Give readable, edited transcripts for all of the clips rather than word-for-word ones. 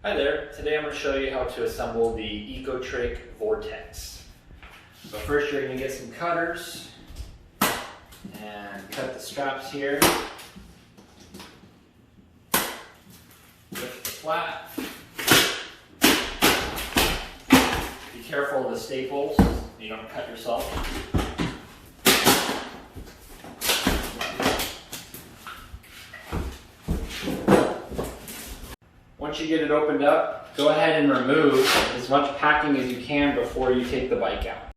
Hi there, today I'm going to show you how to assemble the Ecotric Vortex. So first you're going to get some cutters and cut the straps here. Lift the flat. Be careful of the staples, you don't cut yourself. Once you get it opened up, go ahead and remove as much packing as you can before you take the bike out.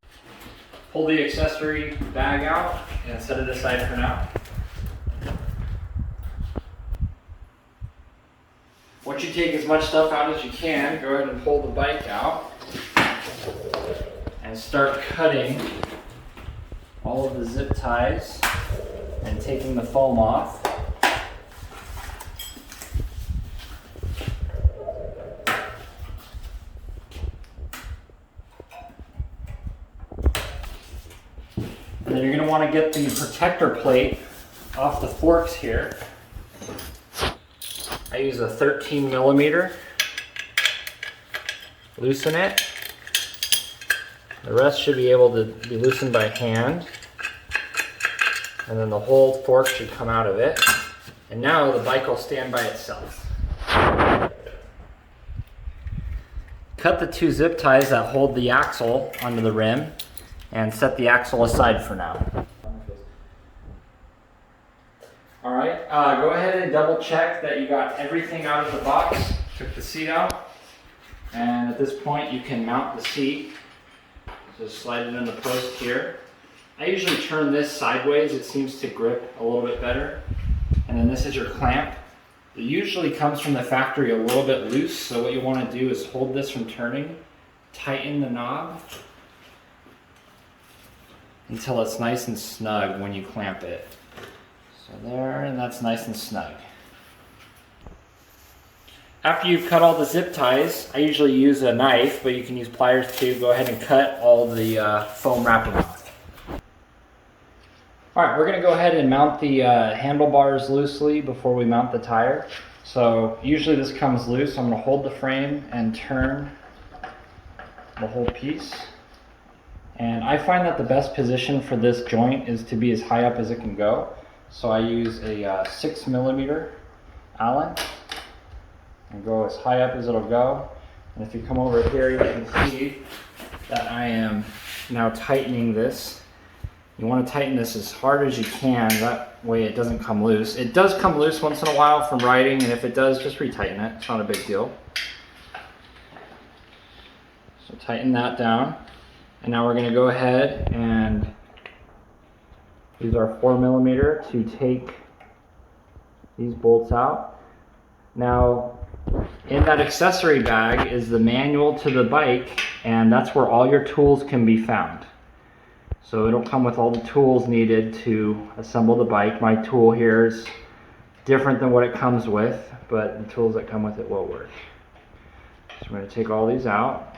Pull the accessory bag out and set it aside for now. Once you take as much stuff out as you can, go ahead and pull the bike out and start cutting all of the zip ties and taking the foam off. And then you're going to want to get the protector plate off the forks here. I use a 13 millimeter. Loosen it. The rest should be able to be loosened by hand. And then the whole fork should come out of it. And now the bike will stand by itself. Cut the two zip ties that hold the axle onto the rim and set the axle aside for now. All right, go ahead and double check that you got everything out of the box. Took the seat out, and at this point you can mount the seat. Just slide it in the post here. I usually turn this sideways, it seems to grip a little bit better. And then this is your clamp. It usually comes from the factory a little bit loose, so what you want to do is hold this from turning, tighten the knob until it's nice and snug when you clamp it. So there, and that's nice and snug. After you've cut all the zip ties, I usually use a knife, but you can use pliers too. Go ahead and cut all the foam wrapping off. All right, we're gonna go ahead and mount the handlebars loosely before we mount the tire. So usually this comes loose. I'm gonna hold the frame and turn the whole piece. And I find that the best position for this joint is to be as high up as it can go. So I use a 6 millimeter Allen and go as high up as it'll go. And if you come over here, you can see that I am now tightening this. You want to tighten this as hard as you can, that way it doesn't come loose. It does come loose once in a while from riding, and if it does, just retighten it. It's not a big deal. So tighten that down. And now we're going to go ahead and use our 4 millimeter to take these bolts out. Now, in that accessory bag is the manual to the bike, and that's where all your tools can be found. So it'll come with all the tools needed to assemble the bike. My tool here is different than what it comes with, but the tools that come with it will work. So we're going to take all these out.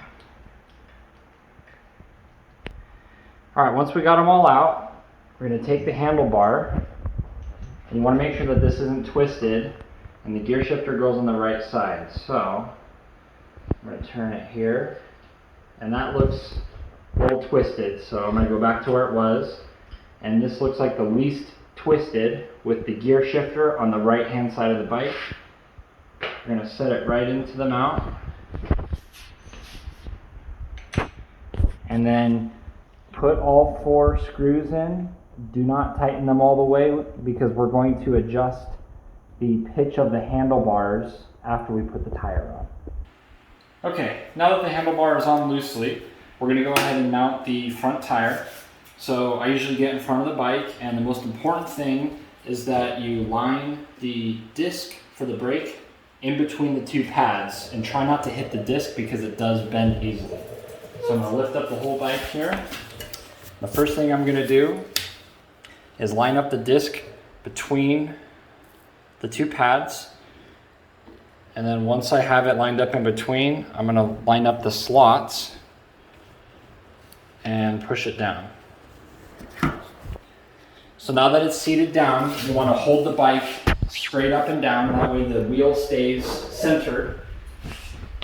All right, once we got them all out, we're going to take the handlebar, and you want to make sure that this isn't twisted, and the gear shifter goes on the right side. So I'm going to turn it here, and that looks a little twisted, so I'm going to go back to where it was, and this looks like the least twisted with the gear shifter on the right hand side of the bike. We're going to set it right into the mount, and then put all 4 screws in. Do not tighten them all the way because we're going to adjust the pitch of the handlebars after we put the tire on. Okay, now that the handlebar is on loosely, we're going to go ahead and mount the front tire. So I usually get in front of the bike, and the most important thing is that you line the disc for the brake in between the 2 pads, and try not to hit the disc because it does bend easily. So I'm going to lift up the whole bike here. The first thing I'm going to do is line up the disc between the 2 pads, and then once I have it lined up in between, I'm going to line up the slots and push it down. So now that it's seated down, you want to hold the bike straight up and down, that way the wheel stays centered.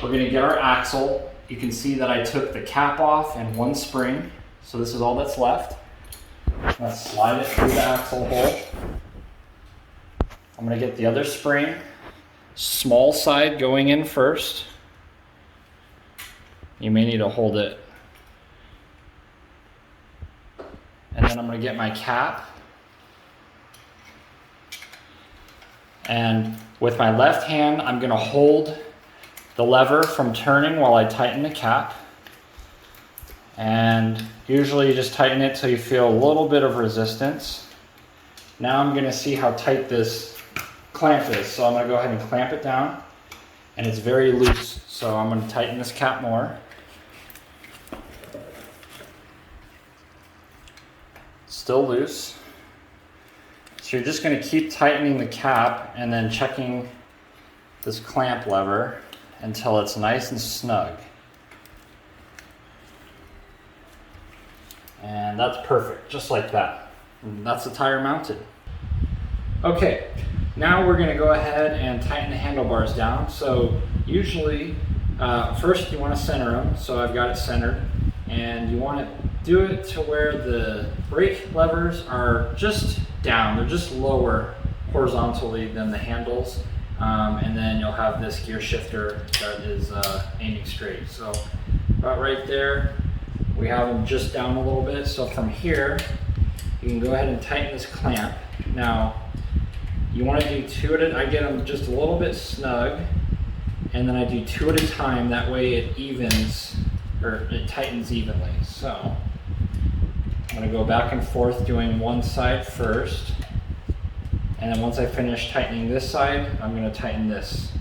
we're gonna get our axle. You can see that I took the cap off and one spring, so this is all that's left. Let's slide it through the axle hole. I'm gonna get the other spring, small side going in first. You may need to hold it. And then I'm gonna get my cap. And with my left hand, I'm gonna hold the lever from turning while I tighten the cap. And usually you just tighten it till you feel a little bit of resistance. Now I'm gonna see how tight this clamp is. So I'm gonna go ahead and clamp it down. And it's very loose, so I'm gonna tighten this cap more. Still loose. So you're just gonna keep tightening the cap and then checking this clamp lever until it's nice and snug. And that's perfect, just like that. And that's the tire mounted. Okay, now we're gonna go ahead and tighten the handlebars down. So usually, first you wanna center them. So I've got it centered. And you wanna do it to where the brake levers are just down. They're just lower horizontally than the handles. And then you'll have this gear shifter that is aiming straight. So about right there, we have them just down a little bit. So from here, you can go ahead and tighten this clamp. Now, you want to do two at a time. I get them just a little bit snug, and then I do two at a time. That way it evens, or it tightens evenly. So I'm going to go back and forth doing one side first. And then once I finish tightening this side, I'm going to tighten this.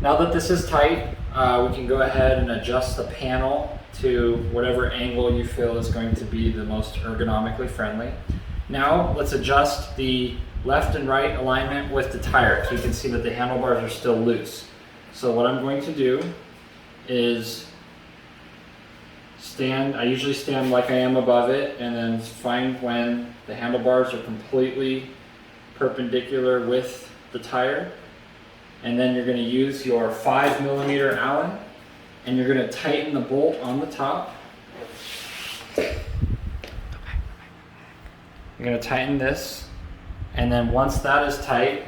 Now that this is tight, we can go ahead and adjust the panel to whatever angle you feel is going to be the most ergonomically friendly. Now let's adjust the left and right alignment with the tire so you can see that the handlebars are still loose. So what I'm going to do is stand, I usually stand like I am above it, and then find when the handlebars are completely perpendicular with the tire. And then you're going to use your 5mm Allen, and you're going to tighten the bolt on the top. You're going to tighten this, and then once that is tight,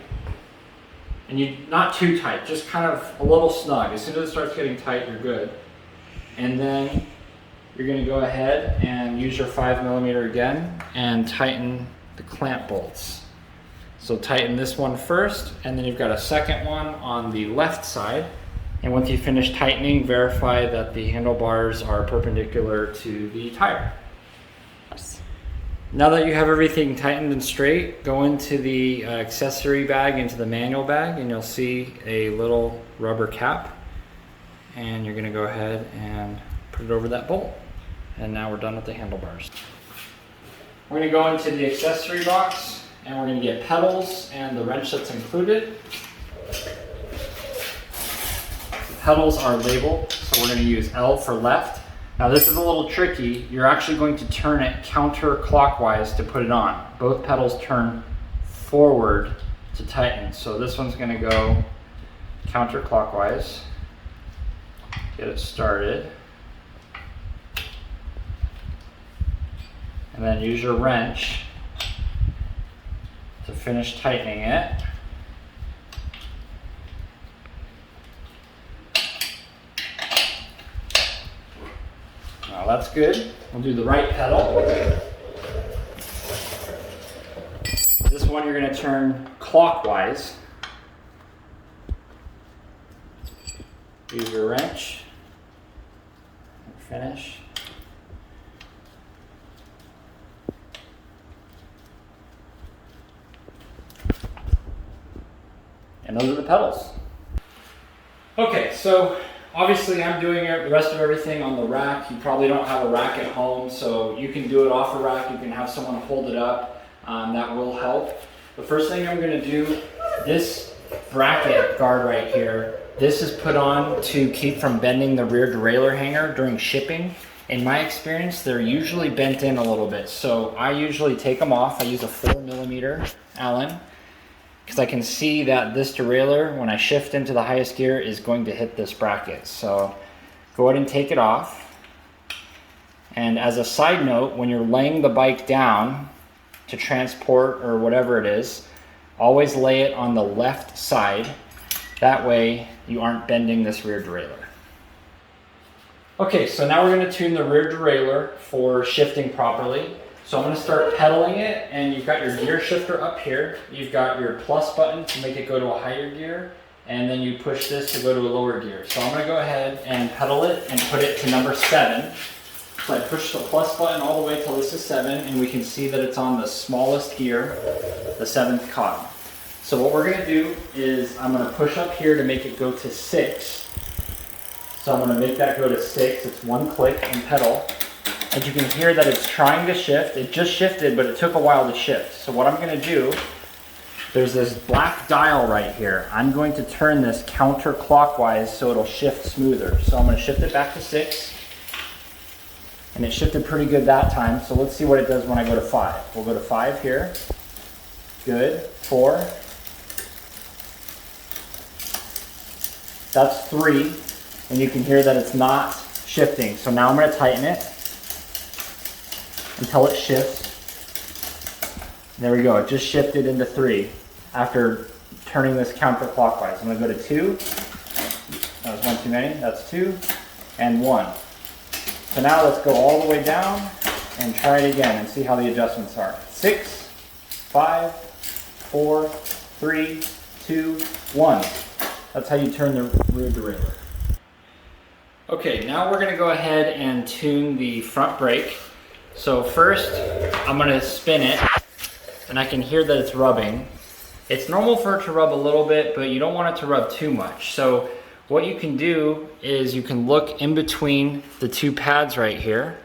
and you not too tight, just kind of a little snug. As soon as it starts getting tight, you're good. And then you're going to go ahead and use your 5mm again and tighten the clamp bolts. So tighten this one first, and then you've got a second one on the left side. And once you finish tightening, verify that the handlebars are perpendicular to the tire. Now that you have everything tightened and straight, go into the accessory bag, into the manual bag, and you'll see a little rubber cap. And you're going to go ahead and put it over that bolt. And now we're done with the handlebars. We're going to go into the accessory box, and we're going to get pedals and the wrench that's included. The pedals are labeled, so we're going to use L for left. Now this is a little tricky. You're actually going to turn it counterclockwise to put it on. Both pedals turn forward to tighten. So this one's going to go counterclockwise. Get it started. And then use your wrench to finish tightening it. Now that's good. We'll do the right pedal. This one you're going to turn clockwise. Use your wrench. Finish. And those are the pedals. Okay, so obviously I'm doing the rest of everything on the rack. You probably don't have a rack at home, so you can do it off a rack. You can have someone hold it up. That will help. The first thing I'm going to do, this bracket guard right here, this is put on to keep from bending the rear derailleur hanger during shipping. In my experience, they're usually bent in a little bit, so I usually take them off. I use a 4mm Allen, because I can see that this derailleur, when I shift into the highest gear, is going to hit this bracket. So go ahead and take it off. And as a side note, when you're laying the bike down to transport or whatever it is, always lay it on the left side. That way you aren't bending this rear derailleur. Okay, so now we're going to tune the rear derailleur for shifting properly. So I'm going to start pedaling it, and you've got your gear shifter up here. You've got your plus button to make it go to a higher gear, and then you push this to go to a lower gear. So I'm going to go ahead and pedal it and put it to number 7. So I push the plus button all the way till this is 7, and we can see that it's on the smallest gear, the 7th cog. So what we're going to do is I'm going to push up here to make it go to 6. So I'm going to make that go to 6. It's one click and pedal. And you can hear that it's trying to shift. It just shifted, but it took a while to shift. So what I'm going to do, there's this black dial right here. I'm going to turn this counterclockwise so it'll shift smoother. So I'm going to shift it back to 6. And it shifted pretty good that time. So let's see what it does when I go to 5. We'll go to 5 here. Good. 4. That's 3. And you can hear that it's not shifting. So now I'm going to tighten it until it shifts. There we go, it just shifted into 3 after turning this counterclockwise. I'm going to go to 2. That was one too many. That's 2 and 1. So now let's go all the way down and try it again and see how the adjustments are. 6, 5, 4, 3, 2, 1. That's how you turn the rear derailleur. Okay, now we're going to go ahead and tune the front brake. So first, I'm going to spin it, and I can hear that it's rubbing. It's normal for it to rub a little bit, but you don't want it to rub too much. So what you can do is you can look in between the 2 pads right here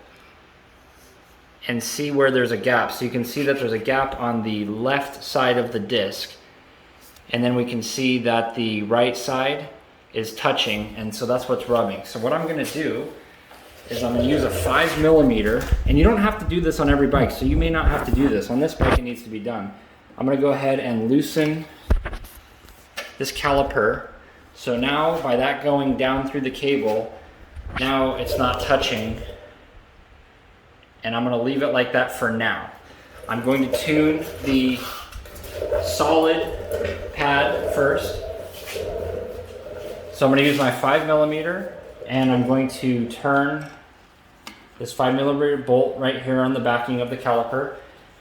and see where there's a gap. So you can see that there's a gap on the left side of the disc, and then we can see that the right side is touching, and so that's what's rubbing. So what I'm going to do is I'm going to use a 5mm, and you don't have to do this on every bike, so you may not have to do this. On this bike it needs to be done. I'm going to go ahead and loosen this caliper. So now by that going down through the cable, now it's not touching, and I'm going to leave it like that for now. I'm going to tune the solid pad first. So I'm going to use my 5mm, and I'm going to turn this 5mm bolt right here on the backing of the caliper.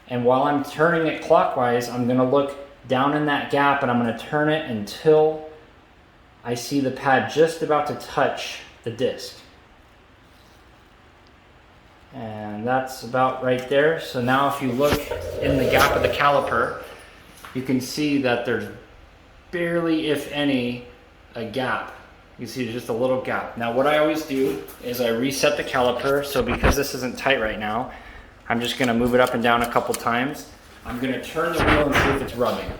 And while I'm turning it clockwise, I'm going to look down in that gap, and I'm going to turn it until I see the pad just about to touch the disc. And that's about right there. So now if you look in the gap of the caliper, you can see that there's barely, if any, a gap. You see there's just a little gap. Now what I always do is I reset the caliper. So because this isn't tight right now, I'm just going to move it up and down a couple times. I'm going to turn the wheel and see if it's rubbing.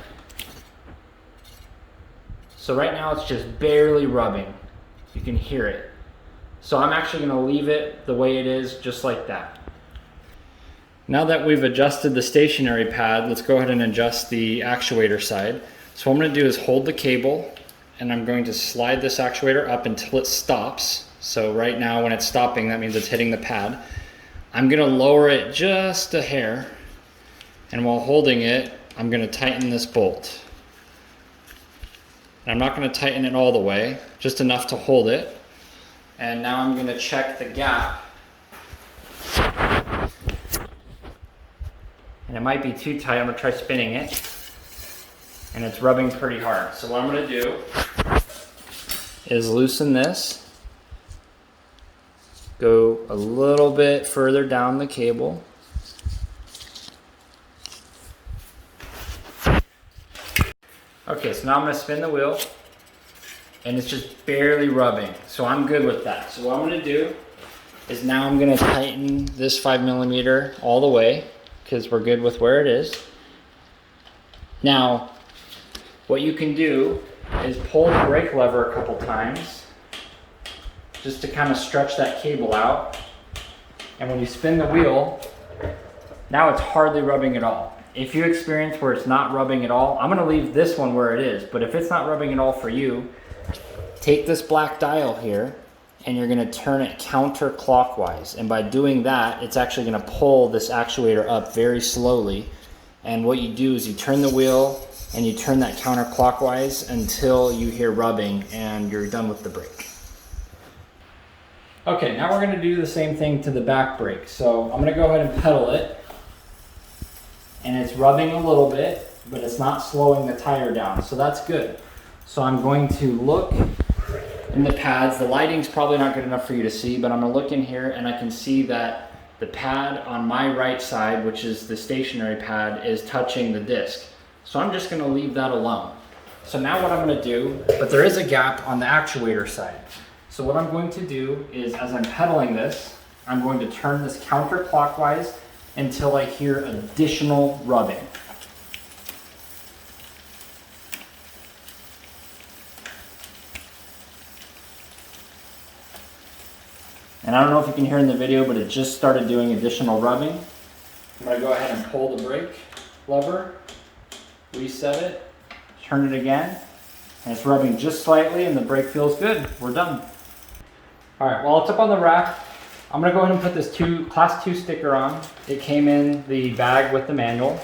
So right now it's just barely rubbing. You can hear it. So I'm actually going to leave it the way it is, just like that. Now that we've adjusted the stationary pad, let's go ahead and adjust the actuator side. So what I'm going to do is hold the cable, and I'm going to slide this actuator up until it stops. So right now when it's stopping, that means it's hitting the pad. I'm going to lower it just a hair, and while holding it, I'm going to tighten this bolt. And I'm not going to tighten it all the way, just enough to hold it. And now I'm going to check the gap. And it might be too tight. I'm going to try spinning it. And it's rubbing pretty hard. So what I'm going to do is loosen this. Go a little bit further down the cable. Okay, so now I'm going to spin the wheel. And it's just barely rubbing. So I'm good with that. So what I'm going to do is now I'm going to tighten this 5mm all the way, because we're good with where it is. Now, what you can do is pull the brake lever a couple times just to kind of stretch that cable out. And when you spin the wheel, now it's hardly rubbing at all. if you experience where it's not rubbing at all, I'm gonna leave this one where it is, but if it's not rubbing at all for you, take this black dial here and you're gonna turn it counterclockwise. And by doing that, it's actually gonna pull this actuator up very slowly. And what you do is you turn the wheel and you turn that counterclockwise until you hear rubbing and you're done with the brake. Okay, now we're gonna do the same thing to the back brake. So I'm gonna go ahead and pedal it. And it's rubbing a little bit, but it's not slowing the tire down, so that's good. So I'm going to look in the pads. The lighting's probably not good enough for you to see, but I'm gonna look in here and I can see that the pad on my right side, which is the stationary pad, is touching the disc. So I'm just gonna leave that alone. So now what I'm gonna do, but there is a gap on the actuator side. So what I'm going to do is, as I'm pedaling this, I'm going to turn this counterclockwise until I hear additional rubbing. And I don't know if you can hear in the video, but it just started doing additional rubbing. I'm gonna go ahead and pull the brake lever, reset it, turn it again, and it's rubbing just slightly and the brake feels good. We're done. All right, while it's up on the rack, I'm gonna go ahead and put this Class 2 sticker on. It came in the bag with the manual.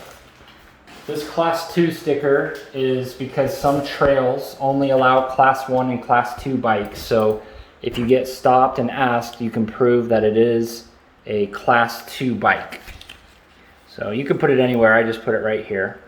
This Class 2 sticker is because some trails only allow Class 1 and Class 2 bikes. So if you get stopped and asked, you can prove that it is a Class 2 bike. So you can put it anywhere, I just put it right here.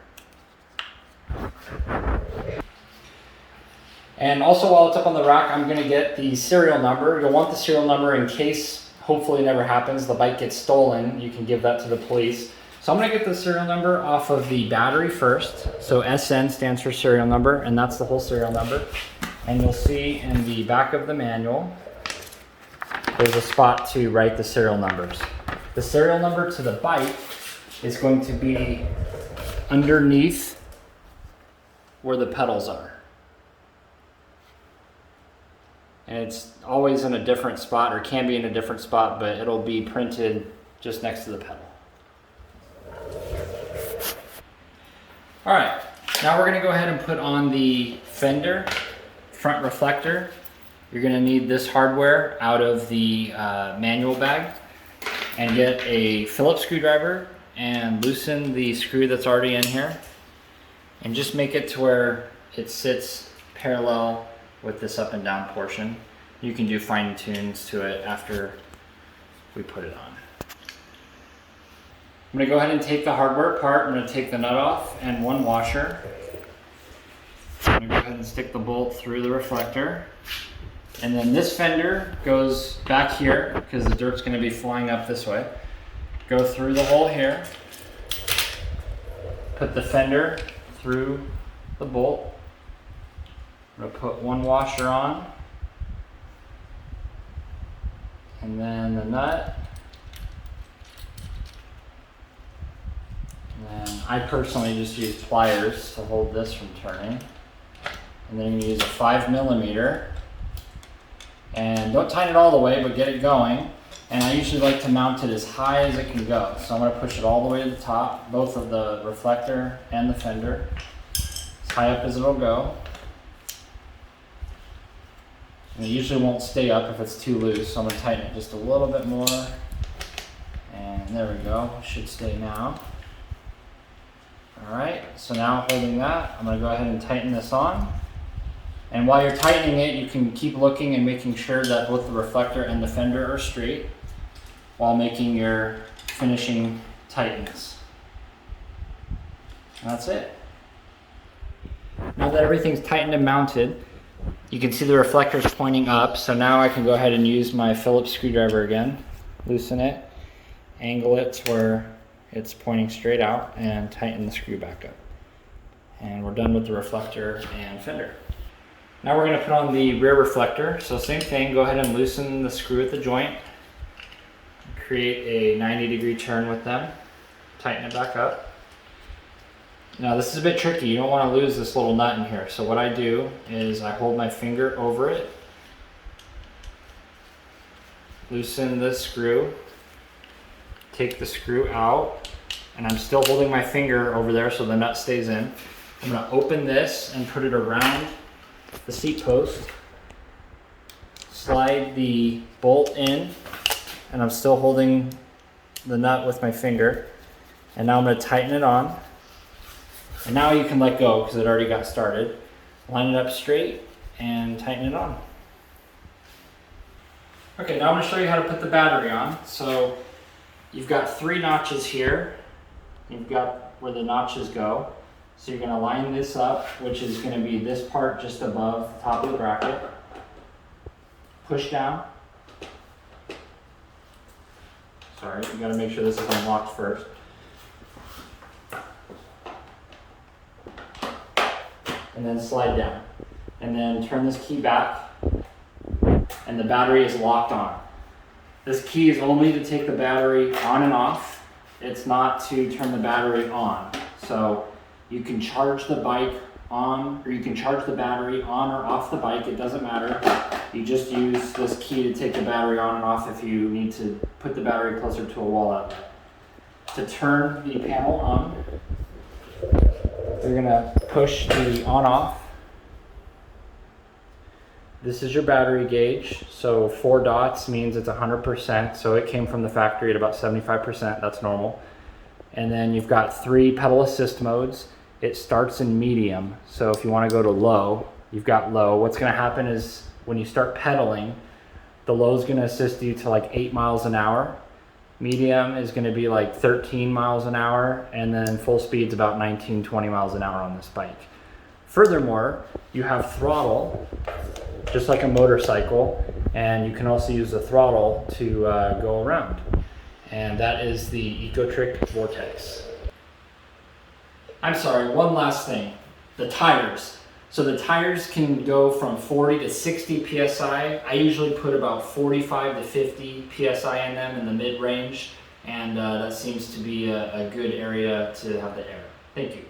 And also while it's up on the rack, I'm gonna get the serial number. You'll want the serial number in case, hopefully it never happens, the bike gets stolen, you can give that to the police. So I'm gonna get the serial number off of the battery first. So SN stands for serial number, and that's the whole serial number. And you'll see in the back of the manual, there's a spot to write the serial numbers. The serial number to the bike is going to be underneath where the pedals are. And it's always in a different spot, or can be in a different spot, but it'll be printed just next to the pedal. All right, now we're gonna go ahead and put on the fender front reflector. You're gonna need this hardware out of the manual bag, and get a Phillips screwdriver and loosen the screw that's already in here, and just make it to where it sits parallel with this up and down portion. You can do fine tunes to it after we put it on. I'm gonna go ahead and take the hardware apart. I'm gonna take the nut off and one washer. I'm gonna go ahead and stick the bolt through the reflector. And then this fender goes back here because the dirt's gonna be flying up this way. Go through the hole here. Put the fender through the bolt. I'm gonna put one washer on, and then the nut, and then I personally just use pliers to hold this from turning, and then I'm gonna use a 5mm, and don't tighten it all the way, but get it going. And I usually like to mount it as high as it can go, so I'm gonna push it all the way to the top, both of the reflector and the fender, as high up as it'll go. And it usually won't stay up if it's too loose, so I'm gonna tighten it just a little bit more. And there we go, should stay now. All right, so now holding that, I'm gonna go ahead and tighten this on. And while you're tightening it, you can keep looking and making sure that both the reflector and the fender are straight while making your finishing tightness. And that's it. Now that everything's tightened and mounted, you can see the reflector's pointing up, so now I can go ahead and use my Phillips screwdriver again, loosen it, angle it to where it's pointing straight out, and tighten the screw back up. And we're done with the reflector and fender. Now we're going to put on the rear reflector, so same thing, go ahead and loosen the screw at the joint, create a 90-degree turn with them, tighten it back up. Now this is a bit tricky, you don't want to lose this little nut in here, so what I do is I hold my finger over it, loosen this screw, take the screw out, and I'm still holding my finger over there so the nut stays in. I'm gonna open this and put it around the seat post. Slide the bolt in, and I'm still holding the nut with my finger. And now I'm gonna tighten it on. And now you can let go because it already got started. Line it up straight and tighten it on. Okay, now I'm gonna show you how to put the battery on. So you've got 3 notches here. You've got where the notches go. So you're gonna line this up, which is gonna be this part just above the top of the bracket. Push down. Sorry, you gotta make sure this is unlocked first. And then slide down. And then turn this key back, and the battery is locked on. This key is only to take the battery on and off. It's not to turn the battery on. So you can charge the bike on, or you can charge the battery on or off the bike, it doesn't matter. You just use this key to take the battery on and off if you need to put the battery closer to a wall outlet. To turn the panel on, you're gonna push the on off. This is your battery gauge. So 4 dots means it's 100%. So it came from the factory at about 75%, that's normal. And then you've got 3 pedal assist modes. It starts in medium. So if you wanna go to low, you've got low. What's gonna happen is when you start pedaling, the low is gonna assist you to like 8 miles an hour. Medium is gonna be like 13 miles an hour, and then full speed's about 19, 20 miles an hour on this bike. Furthermore, you have throttle, just like a motorcycle, and you can also use the throttle to go around. And that is the Ecotric Vortex. I'm sorry, one last thing, the tires. So the tires can go from 40 to 60 PSI. I usually put about 45 to 50 PSI in them in the mid-range, and that seems to be a good area to have the air. Thank you.